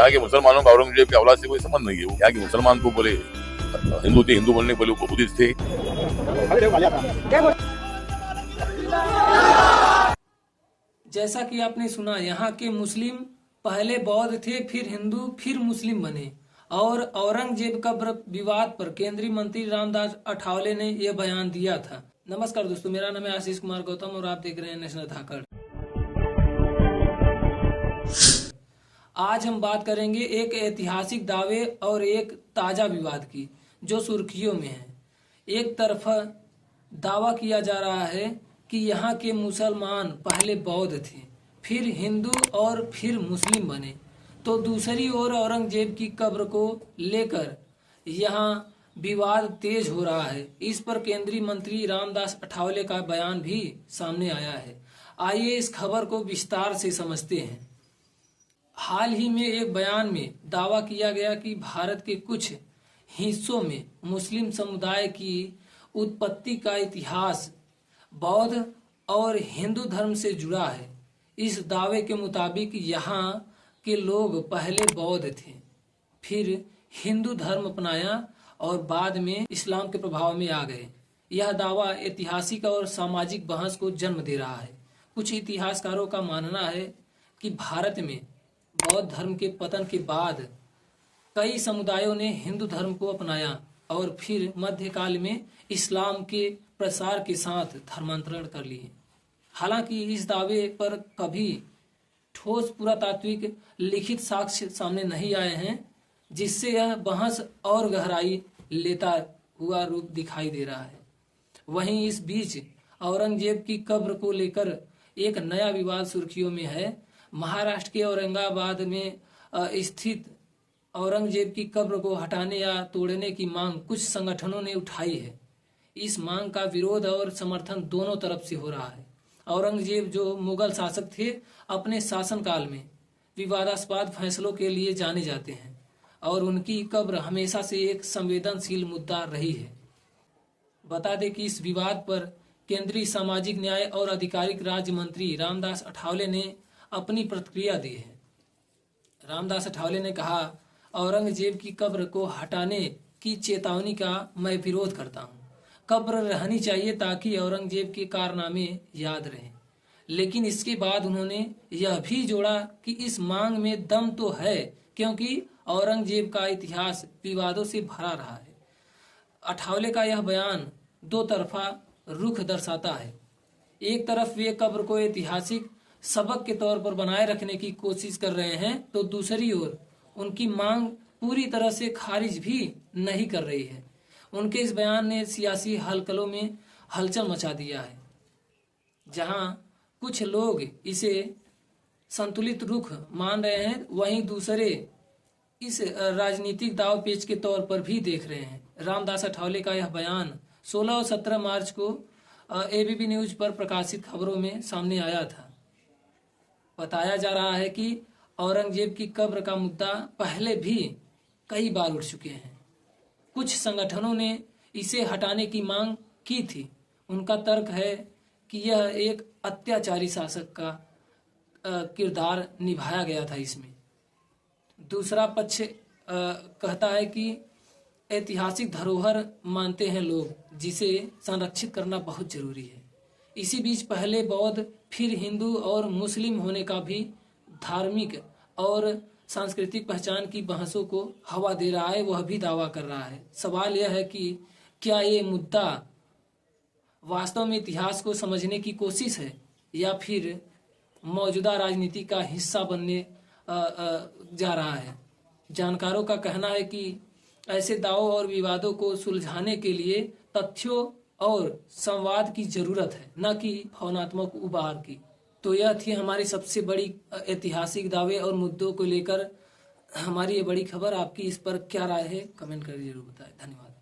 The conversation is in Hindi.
यहाँ के मुसलमानों का औरंगजेब की औलाद से कोई संबंध नहीं है। वो यहाँ के मुसलमान को बोले हिंदू थे, हिंदू बोलने बोले वो बुद्धिस्ट थे। जैसा कि आपने सुना, यहाँ के मुस्लिम पहले बौद्ध थे, फिर हिंदू, फिर मुस्लिम बने। और औरंगजेब का विवाद पर केंद्रीय मंत्री रामदास अठावले ने यह बयान दिया था। नमस्कार दोस्तों, मेरा नाम है आशीष कुमार गौतम और आप देख रहे हैं नेशनल धाकड़। आज हम बात करेंगे एक ऐतिहासिक दावे और एक ताजा विवाद की जो सुर्खियों में है। एक तरफ दावा किया जा रहा है कि यहाँ के मुसलमान पहले बौद्ध थे, फिर हिंदू और फिर मुस्लिम बने। तो दूसरी ओर औरंगजेब की कब्र को लेकर यहाँ विवाद तेज हो रहा है। इस पर केंद्रीय मंत्री रामदास अठावले का बयान भी सामने आया है। आइए इस खबर को विस्तार से समझते हैं। हाल ही में एक बयान में दावा किया गया कि भारत के कुछ हिस्सों में मुस्लिम समुदाय की उत्पत्ति का इतिहास बौद्ध और हिंदू धर्म से जुड़ा है। इस दावे के मुताबिक यहाँ के लोग पहले बौद्ध थे, फिर हिंदू धर्म अपनाया और बाद में इस्लाम के प्रभाव में आ गए। यह दावा ऐतिहासिक और सामाजिक बहस को जन्म दे रहा है। कुछ इतिहासकारों का मानना है कि भारत में बौद्ध धर्म के पतन के बाद कई समुदायों ने हिंदू धर्म को अपनाया और फिर मध्यकाल में इस्लाम के प्रसार के साथ धर्मांतरण कर लिए। हालांकि इस दावे पर कभी ठोस पुरातात्विक लिखित साक्ष्य सामने नहीं आए हैं, जिससे यह बहस और गहराई लेता हुआ रूप दिखाई दे रहा है। वहीं इस बीच औरंगजेब की कब्र को लेकर एक नया विवाद सुर्खियों में है। महाराष्ट्र के औरंगाबाद में स्थित औरंगजेब की कब्र को हटाने या तोड़ने की मांग कुछ संगठनों ने उठाई है। इस मांग का विरोध और समर्थन दोनों तरफ से हो रहा है। औरंगजेब जो मुगल शासक थे, अपने शासनकाल में विवादास्पद फैसलों के लिए जाने जाते हैं और उनकी कब्र हमेशा से एक संवेदनशील मुद्दा रही है। बता दें कि इस विवाद पर केंद्रीय सामाजिक न्याय और आधिकारिक राज्य मंत्री रामदास अठावले ने अपनी प्रतिक्रिया दी है। रामदास अठावले ने कहा, औरंगजेब की कब्र को हटाने की चेतावनी का मैं विरोध करता हूँ। कब्र रहनी चाहिए ताकि औरंगजेब के कारनामे याद रहें। लेकिन इसके बाद उन्होंने यह भी जोड़ा कि इस मांग में दम तो है, क्योंकि औरंगजेब का इतिहास विवादों से भरा रहा है। अठावले का यह बयान दो तरफा रुख दर्शाता है। एक तरफ वे कब्र को ऐतिहासिक सबक के तौर पर बनाए रखने की कोशिश कर रहे हैं, तो दूसरी ओर उनकी मांग पूरी तरह से खारिज भी नहीं कर रही है। उनके इस बयान ने सियासी हलचलों में हलचल मचा दिया है। जहां कुछ लोग इसे संतुलित रुख मान रहे हैं, वहीं दूसरे इस राजनीतिक दाव पेच के तौर पर भी देख रहे हैं। रामदास अठावले का यह बयान 16 और 17 मार्च को एबीपी न्यूज पर प्रकाशित खबरों में सामने आया था। बताया जा रहा है कि औरंगजेब की कब्र का मुद्दा पहले भी कई बार उठ चुके हैं। कुछ संगठनों ने इसे हटाने की मांग की थी। उनका तर्क है कि यह एक अत्याचारी शासक का किरदार निभाया गया था इसमें। दूसरा पक्ष कहता है कि ऐतिहासिक धरोहर मानते हैं लोग, जिसे संरक्षित करना बहुत जरूरी है। इसी बीच पहले बौद्ध फिर हिंदू और मुस्लिम होने का भी धार्मिक और सांस्कृतिक पहचान की बहसों को हवा दे रहा है, वह भी दावा कर रहा है। सवाल यह है कि क्या ये मुद्दा वास्तव में इतिहास को समझने की कोशिश है या फिर मौजूदा राजनीति का हिस्सा बनने जा रहा है। जानकारों का कहना है कि ऐसे दावों और विवादों को सुलझाने के लिए तथ्यों और संवाद की जरूरत है, न कि भावनात्मक उबार की। तो यह थी हमारी सबसे बड़ी ऐतिहासिक दावे और मुद्दों को लेकर हमारी ये बड़ी खबर। आपकी इस पर क्या राय है, कमेंट करके जरूर बताएं। धन्यवाद।